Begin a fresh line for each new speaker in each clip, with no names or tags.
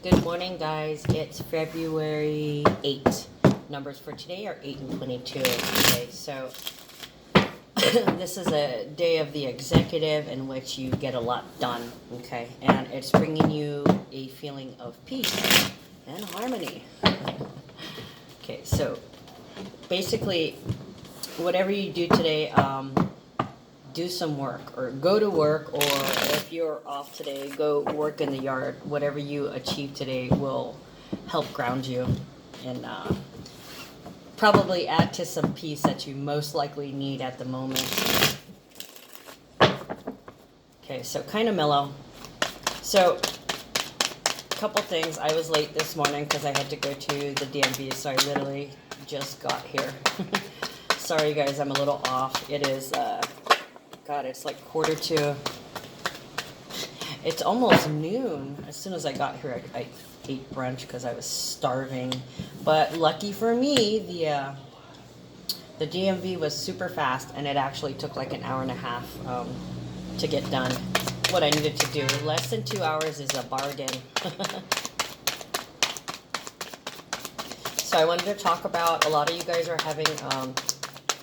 Good morning, guys. It's February 8th. Numbers for today are 8 and 22. Okay, so this is a day of the executive in which you get a lot done. Okay, and it's bringing you a feeling of peace and harmony. Okay, so basically, whatever you do today, do some work or go to work, or if you're off today, go work in the yard. Whatever you achieve today will help ground you and probably add to some peace that you most likely need at the moment. Okay, so kind of mellow. So a couple things. I was late this morning because I had to go to the DMV, so I literally just got here. Sorry guys, I'm a little off. It is God, it's like 1:45. It's almost noon. As soon as I got here, I ate brunch because I was starving. But lucky for me, the DMV was super fast, and it actually took like an hour and a half to get done what I needed to do. Less than 2 hours is a bargain. So I wanted to talk about, a lot of you guys are having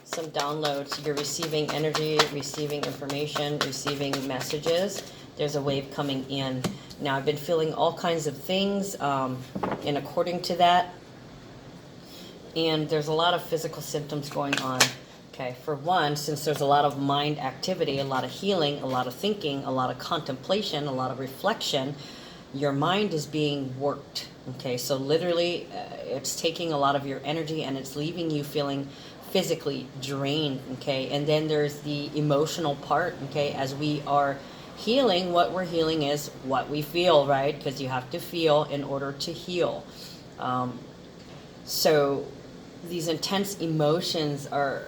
some downloads. You're receiving energy, receiving information, receiving messages. There's a wave coming in. Now, I've been feeling all kinds of things and according to that. And there's a lot of physical symptoms going on. Okay, for one, since there's a lot of mind activity, a lot of healing, a lot of thinking, a lot of contemplation, a lot of reflection, your mind is being worked. Okay, so literally it's taking a lot of your energy and it's leaving you feeling physically drained. Okay, and then there's the emotional part. Okay, as we are healing, what we're healing is what we feel, right? Because you have to feel in order to heal. So these intense emotions are,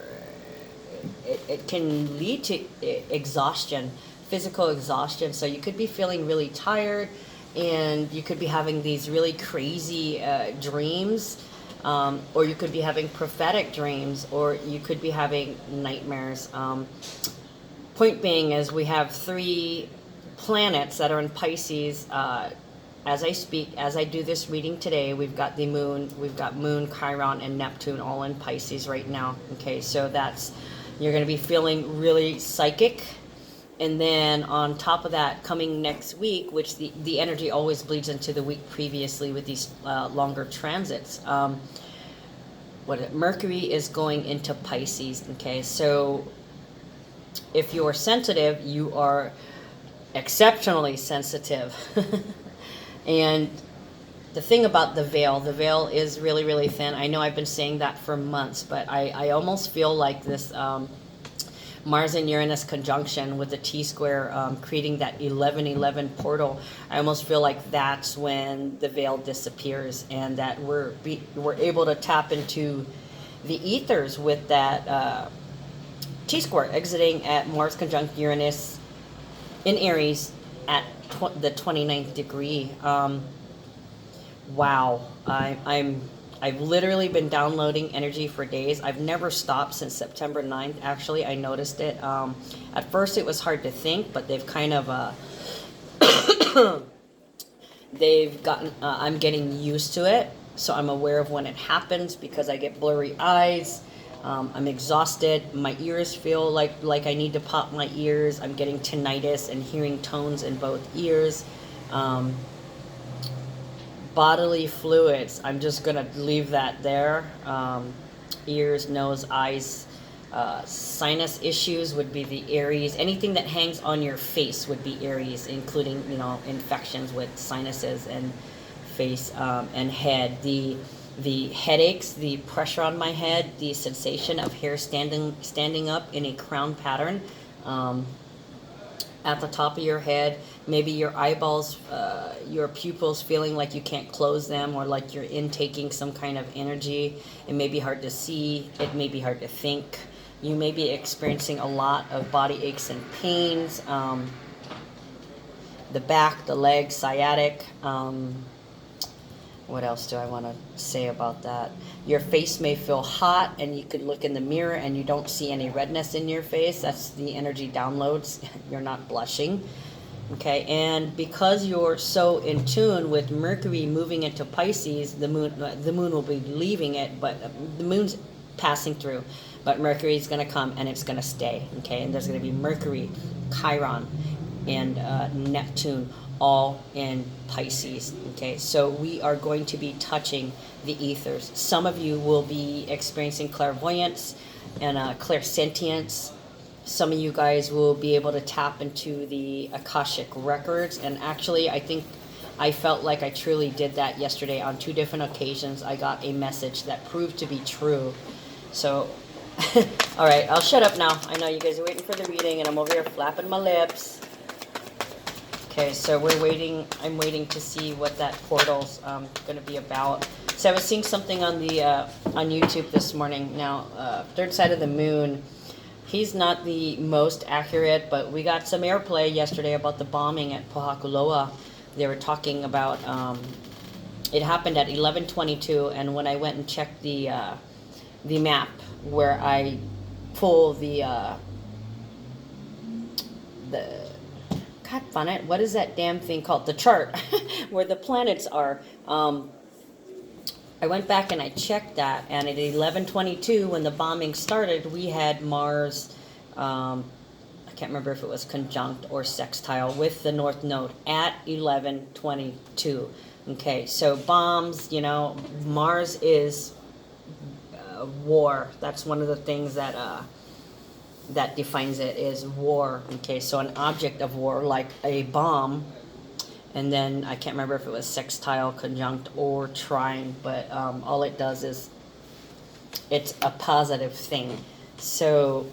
it can lead to exhaustion, physical exhaustion. So you could be feeling really tired, and you could be having these really crazy dreams, or you could be having prophetic dreams, or you could be having nightmares. Point being is we have 3 planets that are in Pisces. As I speak, as I do this reading today, we've got the moon, Chiron, and Neptune all in Pisces right now. Okay, so that's, you're going to be feeling really psychic. And then on top of that, coming next week, which the energy always bleeds into the week previously with these longer transits. Mercury is going into Pisces. Okay, so if you're sensitive, you are exceptionally sensitive. And the thing about the veil is really, really thin. I know I've been saying that for months, but I almost feel like this Mars and Uranus conjunction with the T-square creating that 1111 portal. I almost feel like that's when the veil disappears, and that we're able to tap into the ethers with that T-square exiting at Mars conjunct Uranus in Aries at the 29th degree. Wow, I've literally been downloading energy for days. I've never stopped since September 9th. Actually, I noticed it. At first, it was hard to think, but they've kind of they've gotten. I'm getting used to it, so I'm aware of when it happens because I get blurry eyes. I'm exhausted. My ears feel like I need to pop my ears. I'm getting tinnitus and hearing tones in both ears. Bodily fluids, I'm just going to leave that there. Ears, nose, eyes, sinus issues would be the Aries. Anything that hangs on your face would be Aries, including, infections with sinuses and face and head. The headaches, the pressure on my head, the sensation of hair standing up in a crown pattern at the top of your head, maybe your eyeballs, your pupils feeling like you can't close them, or like you're intaking some kind of energy. It may be hard to see, it may be hard to think. You may be experiencing a lot of body aches and pains, the back, the legs, sciatic. What else do I want to say about that? Your face may feel hot, and you could look in the mirror and you don't see any redness in your face. That's the energy downloads. You're not blushing. Okay, and because you're so in tune with Mercury moving into Pisces, the moon will be leaving it, but the moon's passing through, but Mercury is going to come and it's going to stay. Okay, and there's going to be Mercury, Chiron, and Neptune all in Pisces. Okay, so we are going to be touching the ethers. Some of you will be experiencing clairvoyance and clairsentience. Some of you guys will be able to tap into the Akashic records. And actually, I felt like I truly did that yesterday on 2 different occasions. I got a message that proved to be true. So, all right, I'll shut up now. I know you guys are waiting for the reading, and I'm over here flapping my lips. Okay, so we're waiting. I'm waiting to see what that portal's going to be about. So I was seeing something on the on YouTube this morning. Now, third side of the moon. He's not the most accurate, but we got some airplay yesterday about the bombing at Pohakuloa. They were talking about it happened at 11:22, and when I went and checked the map where I pull the God fun it, what is that damn thing called? The chart where the planets are. I went back and I checked that, and at 11:22, when the bombing started, we had Mars, I can't remember if it was conjunct or sextile with the North Node at 11:22. Okay, so bombs, Mars is war. That's one of the things that that defines it, is war. Okay, so an object of war, like a bomb. And then I can't remember if it was sextile, conjunct, or trine, but all it does is it's a positive thing. So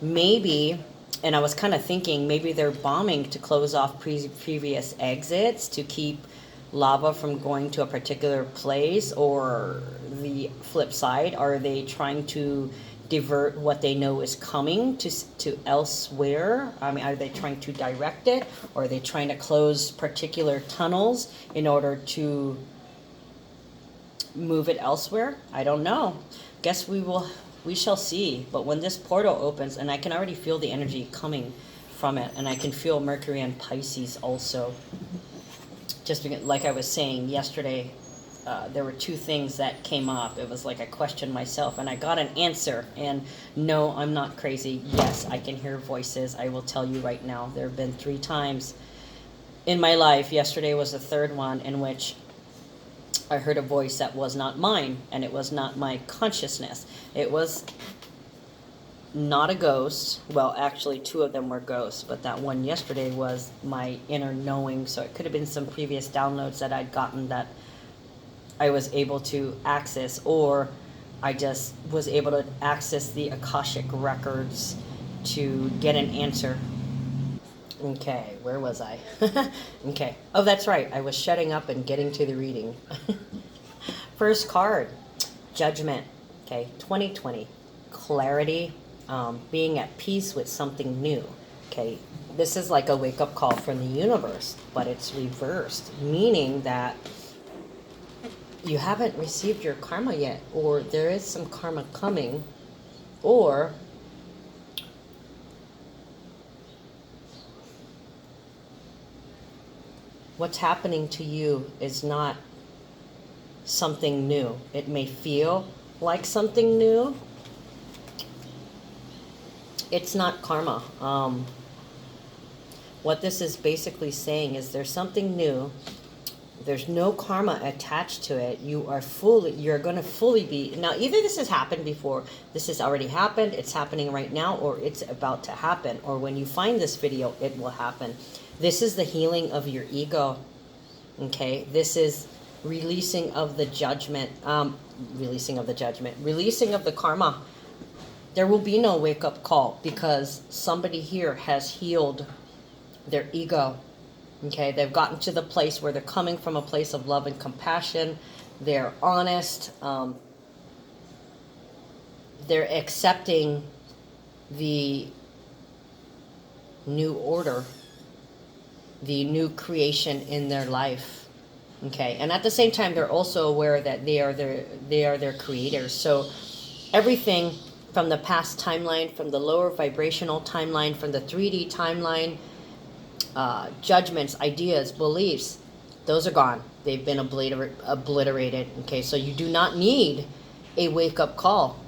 maybe, and I was kind of thinking, maybe they're bombing to close off previous exits to keep lava from going to a particular place, or the flip side, are they trying to divert what they know is coming to elsewhere? I mean, are they trying to direct it, or are they trying to close particular tunnels in order to move it elsewhere? I don't know. Guess we shall see. But when this portal opens, and I can already feel the energy coming from it, and I can feel Mercury and Pisces also. Just because, like I was saying yesterday, there were 2 things that came up. It was like I questioned myself, and I got an answer. And no, I'm not crazy. Yes, I can hear voices. I will tell you right now, there have been 3 times in my life. Yesterday was the 3rd one in which I heard a voice that was not mine, and it was not my consciousness. It was not a ghost. Well, actually 2 of them were ghosts, but that one yesterday was my inner knowing. So it could have been some previous downloads that I'd gotten that I was able to access, or I just was able to access the Akashic records to get an answer. Okay, where was I? Okay. Oh, that's right. I was shutting up and getting to the reading. First card, Judgment. Okay, 2020. Clarity, being at peace with something new. Okay, this is like a wake-up call from the universe, but it's reversed, meaning that you haven't received your karma yet, or there is some karma coming, or what's happening to you is not something new. It may feel like something new. It's not karma. What this is basically saying is there's something new. There's no karma attached to it. You're going to fully be, now either this has happened before, this has already happened, it's happening right now, or it's about to happen, or when you find this video, it will happen. This is the healing of your ego. Okay, this is releasing of the judgment, releasing of the karma. There will be no wake-up call because somebody here has healed their ego. Okay, they've gotten to the place where they're coming from a place of love and compassion. They're honest. They're accepting the new order, the new creation in their life. Okay, and at the same time, they're also aware that they are their creators. So everything from the past timeline, from the lower vibrational timeline, from the 3D timeline, judgments, ideas, beliefs, those are gone. They've been obliterated. Okay, so you do not need a wake-up call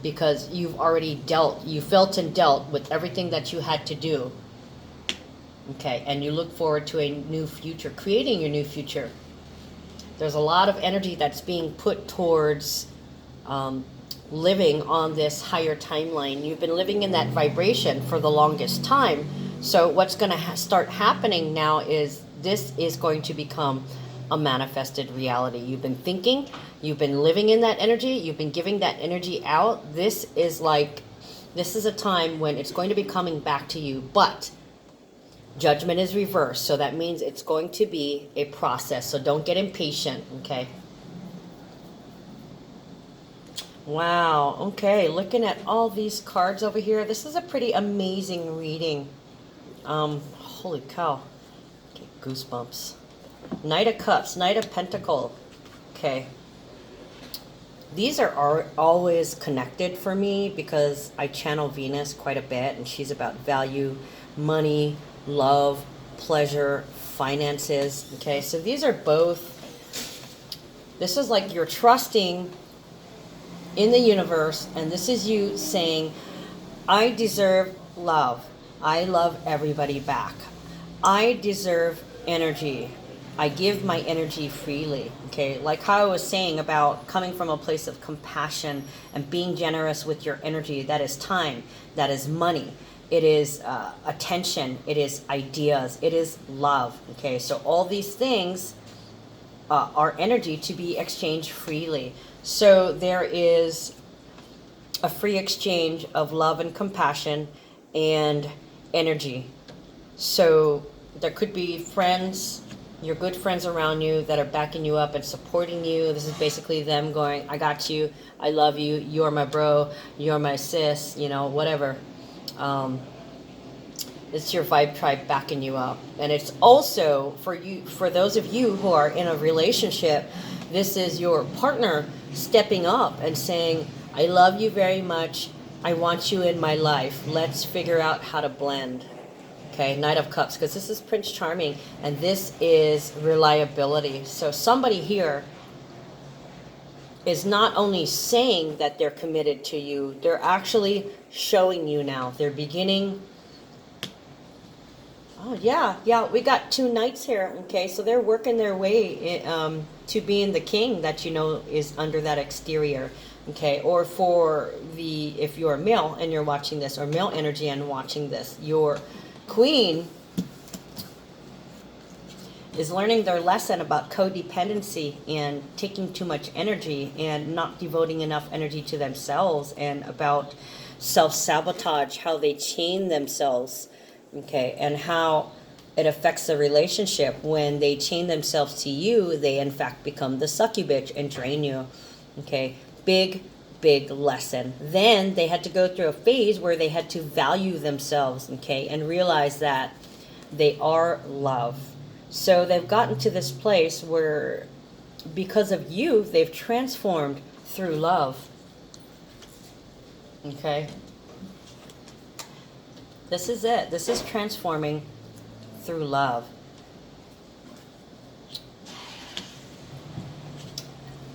because you've already dealt, you felt and dealt with everything that you had to do. Okay, and you look forward to a new future, creating your new future. There's a lot of energy that's being put towards living on this higher timeline. You've been living in that vibration for the longest time. So what's going to start happening now is this is going to become a manifested reality. You've been thinking, you've been living in that energy, you've been giving that energy out. This is a time when it's going to be coming back to you, but judgment is reversed. So that means it's going to be a process. So don't get impatient, okay? Wow, okay, looking at all these cards over here, this is a pretty amazing reading. Holy cow. Okay, goosebumps. Knight of Cups, Knight of Pentacles. Okay. These are always connected for me because I channel Venus quite a bit, and she's about value, money, love, pleasure, finances. Okay, so these are both, this is like you're trusting in the universe, and this is you saying, I deserve love. I love everybody back. I deserve energy. I give my energy freely. Okay, like how I was saying about coming from a place of compassion and being generous with your energy. That is time, that is money, it is attention, it is ideas, it is love. Okay, so all these things are energy to be exchanged freely. So there is a free exchange of love and compassion and energy. So there could be friends, your good friends around you that are backing you up and supporting you. This is basically them going, I got you, I love you, you're my bro, you're my sis, you know, whatever. It's your vibe tribe backing you up. And it's also for you, for those of you who are in a relationship, this is your partner stepping up and saying, I love you very much, I want you in my life, let's figure out how to blend. Okay, Knight of Cups, because this is Prince Charming, and this is reliability. So somebody here is not only saying that they're committed to you, they're actually showing you now. They're beginning. Oh, yeah, we got two knights here. Okay, so they're working their way to being the king that you know is under that exterior. Okay, or for the, if you're a male and you're watching this, or male energy and watching this, your Queen is learning their lesson about codependency and taking too much energy and not devoting enough energy to themselves, and about self-sabotage, how they chain themselves, okay, and how it affects the relationship. When they chain themselves to you, they in fact become the sucky bitch and drain you. Okay, big lesson. Then they had to go through a phase where they had to value themselves, okay, and realize that they are love. So they've gotten to this place where, because of you, they've transformed through love. Okay, this is it. This is transforming through love.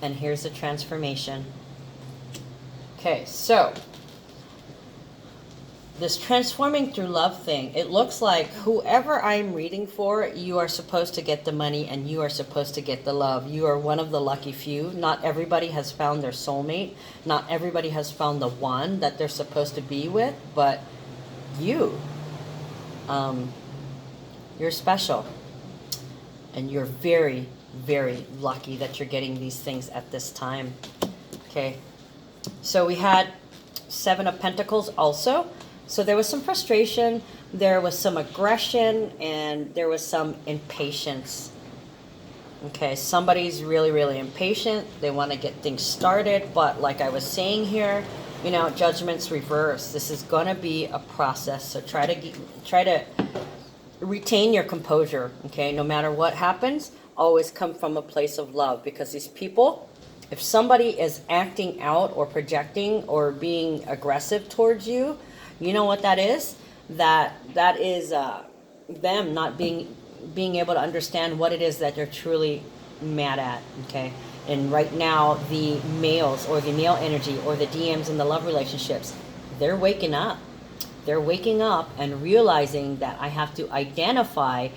And here's the transformation. Okay, so this transforming through love thing, it looks like whoever I'm reading for, you are supposed to get the money and you are supposed to get the love. You are one of the lucky few. Not everybody has found their soulmate. Not everybody has found the one that they're supposed to be with, but you, you're special. And you're very, very lucky that you're getting these things at this time. Okay. So we had Seven of Pentacles also. So there was some frustration, there was some aggression, and there was some impatience. Okay, somebody's really, really impatient. They want to get things started, but like I was saying here, you know, judgment's reversed. This is going to be a process. So try to retain your composure. Okay, no matter what happens, always come from a place of love, because these people, if somebody is acting out or projecting or being aggressive towards you, you know what that is? That is them not being able to understand what it is that they're truly mad at, okay? And right now, the males or the male energy or the DMs in the love relationships, they're waking up. They're waking up and realizing that I have to identify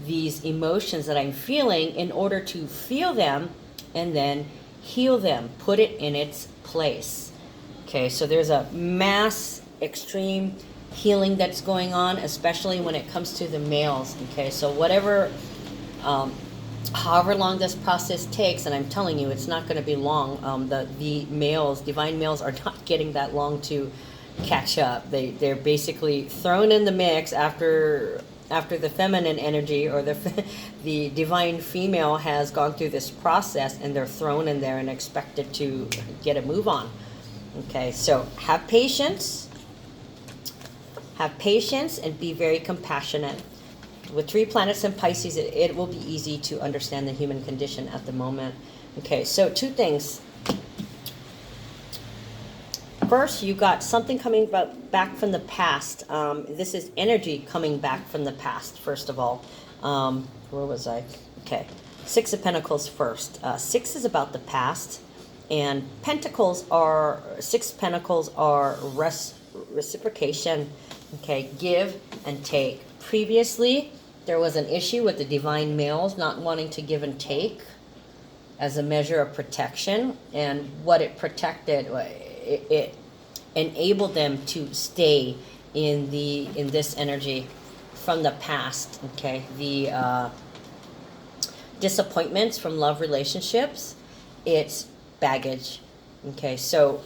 these emotions that I'm feeling in order to feel them and then heal them, put it in its place. Okay, so there's a mass extreme healing that's going on, especially when it comes to the males. Okay, so whatever, however long this process takes, and I'm telling you, it's not going to be long. The males, divine males, are not getting that long to catch up. They're basically thrown in the mix after the feminine energy or the divine female has gone through this process, and they're thrown in there and expected to get a move on. Okay, so have patience. Have patience and be very compassionate. With 3 planets in Pisces, it will be easy to understand the human condition at the moment. Okay, so 2 things. First, you got something coming back from the past. This is energy coming back from the past, first of all. Where was I? Okay, 6 of Pentacles first. 6 is about the past, and 6 Pentacles are reciprocation. Okay, give and take. Previously, there was an issue with the divine males not wanting to give and take as a measure of protection, and what it protected, it enabled them to stay in this energy from the past. Okay, the disappointments from love relationships, it's baggage. Okay, so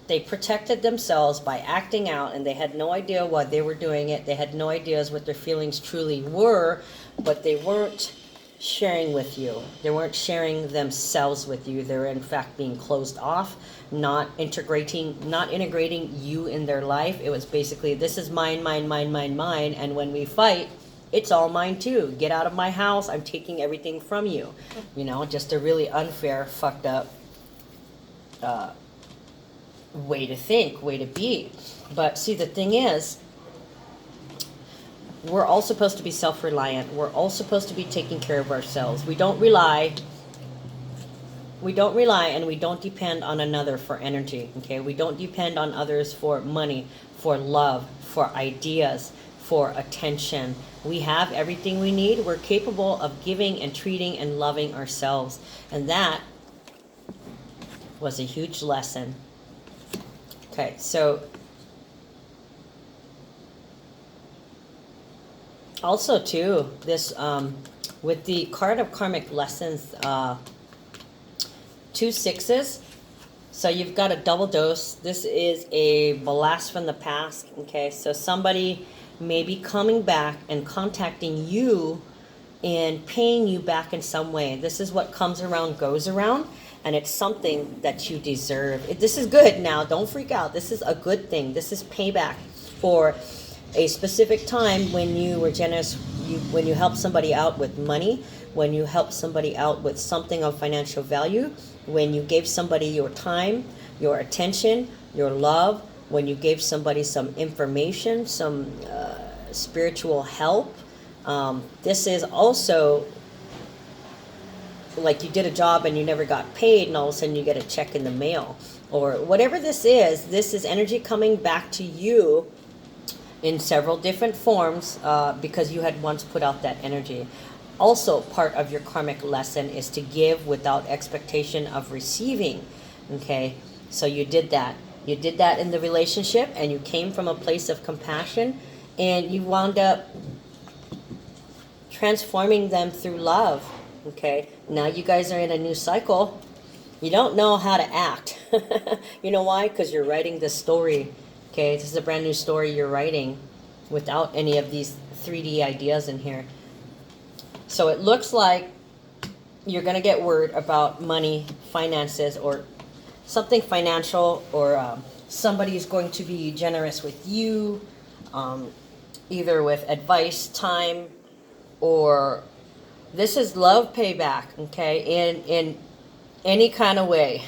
they protected themselves by acting out, and they had no idea why they were doing it. They had no ideas what their feelings truly were, but they weren't sharing with you. They weren't sharing themselves with you. They were in fact being closed off, not integrating you in their life. It was basically, this is mine, mine, mine, mine, mine, and when we fight, it's all mine too. Get out of my house. I'm taking everything from you. You know, just a really unfair, fucked up way to think, way to be. But see, the thing is, we're all supposed to be self-reliant. We're all supposed to be taking care of ourselves. We don't rely and we don't depend on another for energy. Okay, we don't depend on others for money, for love, for ideas, for attention. We have everything we need. We're capable of giving and treating and loving ourselves, and that was a huge lesson. Okay, so also too, this with the card of karmic lessons, 2 6s. So you've got a double dose. This is a blast from the past. Okay, so somebody may be coming back and contacting you and paying you back in some way. This is what comes around goes around, and it's something that you deserve. This is good now. Don't freak out. This is a good thing. This is payback for a specific time when you were generous, when you helped somebody out with money, when you helped somebody out with something of financial value, when you gave somebody your time, your attention, your love, when you gave somebody some information, some spiritual help. This is also like you did a job and you never got paid, and all of a sudden you get a check in the mail, or whatever this is. This is energy coming back to you in several different forms, because you had once put out that energy. Also, part of your karmic lesson is to give without expectation of receiving. Okay, so you did that. You did that in the relationship, and you came from a place of compassion, and you wound up transforming them through love. Okay, now you guys are in a new cycle. You don't know how to act. You know why? Because you're writing this story. Okay, this is a brand new story you're writing without any of these 3D ideas in here. So it looks like you're going to get word about money, finances, or something financial, or somebody is going to be generous with you, either with advice, time, or this is love payback, okay, in any kind of way.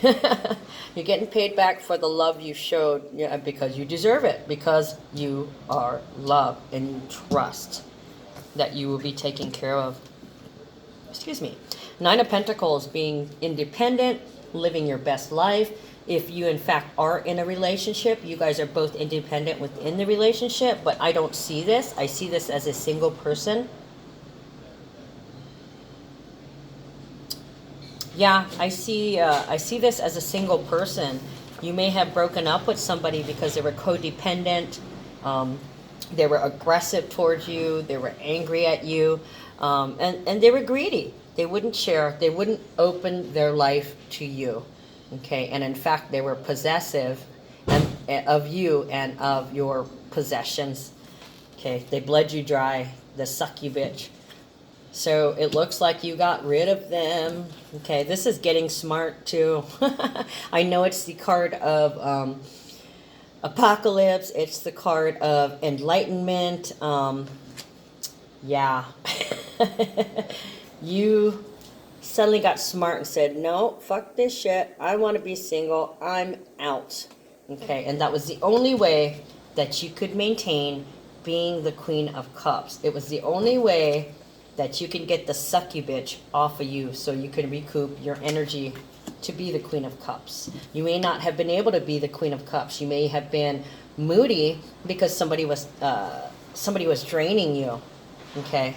You're getting paid back for the love you showed, because you deserve it, because you are love and you trust. that you will be taken care of. Excuse me. Nine of Pentacles, being independent, living your best life. If you in fact are in a relationship, you guys are both independent within the relationship, but I don't see this. I see this as a single person. Yeah, I see this as a single person. You may have broken up with somebody because they were codependent. They were aggressive towards you. They were angry at you. And they were greedy. They wouldn't share. They wouldn't open their life to you. Okay, and in fact, they were possessive of you and of your possessions. Okay, they bled you dry, the sucky bitch. So it looks like you got rid of them. Okay, this is getting smart too. I know it's the card of apocalypse. It's the card of enlightenment. Yeah. You suddenly got smart and said, no, fuck this shit. I want to be single. I'm out. Okay, and that was the only way that you could maintain being the Queen of Cups. It was the only way that you can get the sucky bitch off of you so you can recoup your energy to be the Queen of Cups. You may not have been able to be the Queen of Cups. You may have been moody because somebody was draining you. Okay.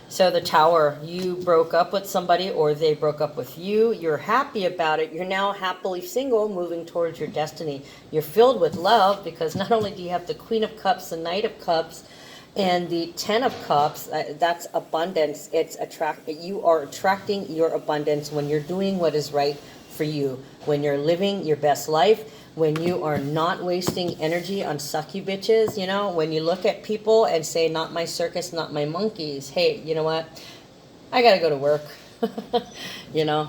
So the Tower, you broke up with somebody or they broke up with you. You're happy about it. You're now happily single, moving towards your destiny. You're filled with love because not only do you have the Queen of Cups, the Knight of Cups, and the Ten of Cups, that's abundance. You are attracting your abundance when you're doing what is right for you, when you're living your best life, when you are not wasting energy on sucky bitches, you know, when you look at people and say, not my circus, not my monkeys. Hey, you know what? I got to go to work. You know,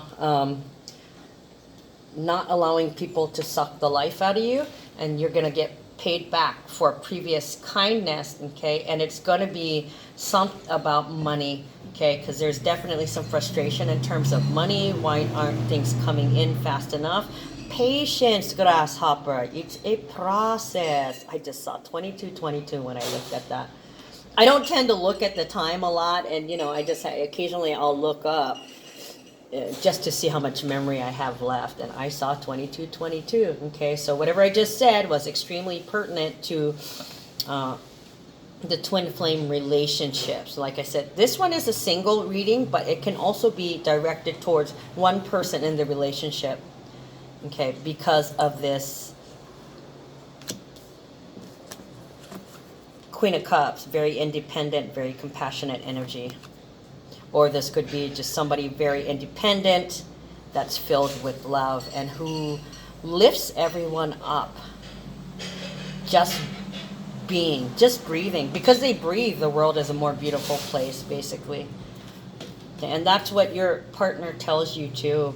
not allowing people to suck the life out of you, and you're going to get paid back for previous kindness, okay? And it's going to be something about money, okay? Because there's definitely some frustration in terms of money. Why aren't things coming in fast enough? Patience, grasshopper. It's a process. I just saw 2222 when I looked at that. I don't tend to look at the time a lot, and you know, occasionally I'll look up just to see how much memory I have left, and I saw 2222. Okay, so whatever I just said was extremely pertinent to the twin flame relationships. Like I said, this one is a single reading, but it can also be directed towards one person in the relationship. Okay, because of this Queen of Cups, very independent, very compassionate energy. Or this could be just somebody very independent that's filled with love and who lifts everyone up. Just being, just breathing. Because they breathe, the world is a more beautiful place, basically. And that's what your partner tells you too.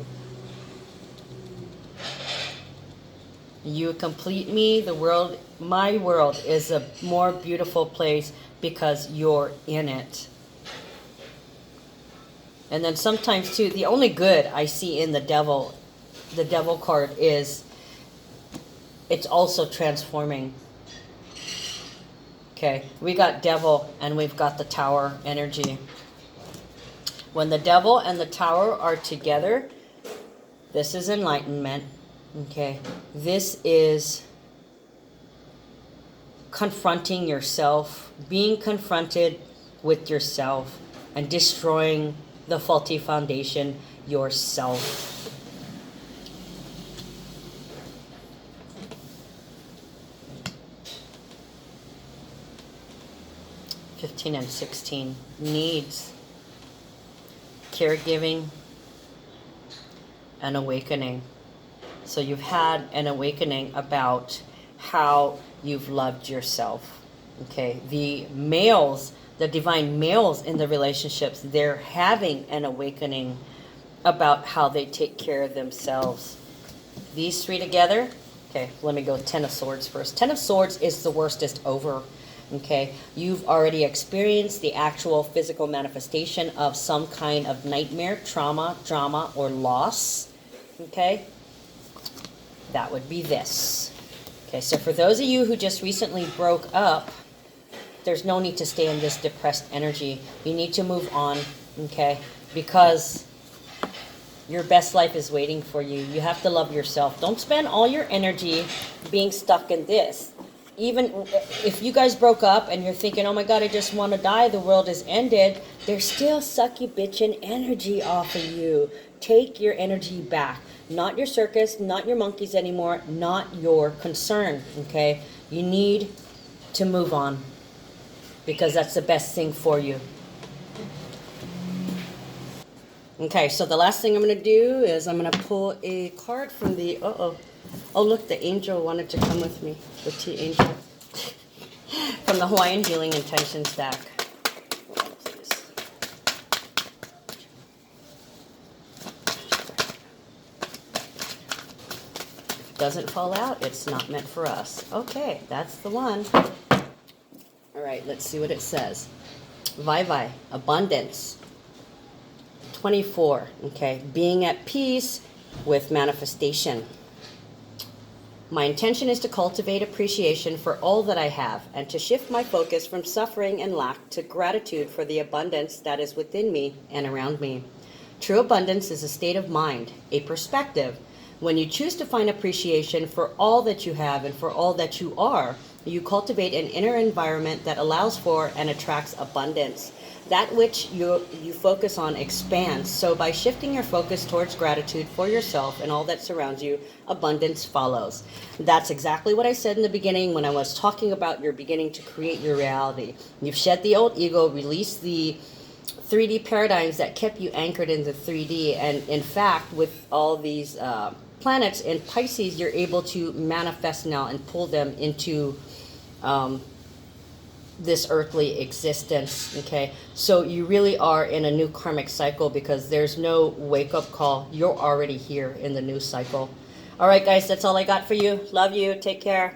You complete me. The world, my world, is a more beautiful place because you're in it. And then sometimes too, the only good I see in the devil card is it's also transforming. Okay, we got devil and we've got the Tower energy. When the devil and the Tower are together, this is enlightenment. Okay, this is confronting yourself, being confronted with yourself, and destroying the faulty foundation yourself. (15 and 16) needs, caregiving, and awakening. So you've had an awakening about how you've loved yourself. Okay, the males, the divine males in the relationships, they're having an awakening about how they take care of themselves. These three together, okay, let me go Ten of Swords first. Ten of Swords is the worst is over. Okay, you've already experienced the actual physical manifestation of some kind of nightmare, trauma, drama, or loss. Okay, that would be this. Okay, so for those of you who just recently broke up, there's no need to stay in this depressed energy. You need to move on, okay? Because your best life is waiting for you. You have to love yourself. Don't spend all your energy being stuck in this. Even if you guys broke up and you're thinking, oh my God, I just want to die, the world has ended, there's still sucky bitchin' energy off of you. Take your energy back. Not your circus, not your monkeys anymore, not your concern, okay? You need to move on because that's the best thing for you. Okay, so the last thing I'm going to do is I'm going to pull a card from the, oh look, the angel wanted to come with me, the tea angel, from the Hawaiian Healing Intention stack. If it doesn't fall out, it's not meant for us. Okay, that's the one. All right, let's see what it says. Vai, abundance. 24, okay, being at peace with manifestation. My intention is to cultivate appreciation for all that I have and to shift my focus from suffering and lack to gratitude for the abundance that is within me and around me. True abundance is a state of mind, a perspective. When you choose to find appreciation for all that you have and for all that you are, you cultivate an inner environment that allows for and attracts abundance. That which you focus on expands. So by shifting your focus towards gratitude for yourself and all that surrounds you, abundance follows. That's exactly what I said in the beginning when I was talking about you're beginning to create your reality. You've shed the old ego, released the 3D paradigms that kept you anchored in the 3D. And in fact, with all these planets in Pisces, you're able to manifest now and pull them into this earthly existence, okay? So you really are in a new karmic cycle because there's no wake-up call. You're already here in the new cycle. All right, guys, that's all I got for you. Love you. Take care.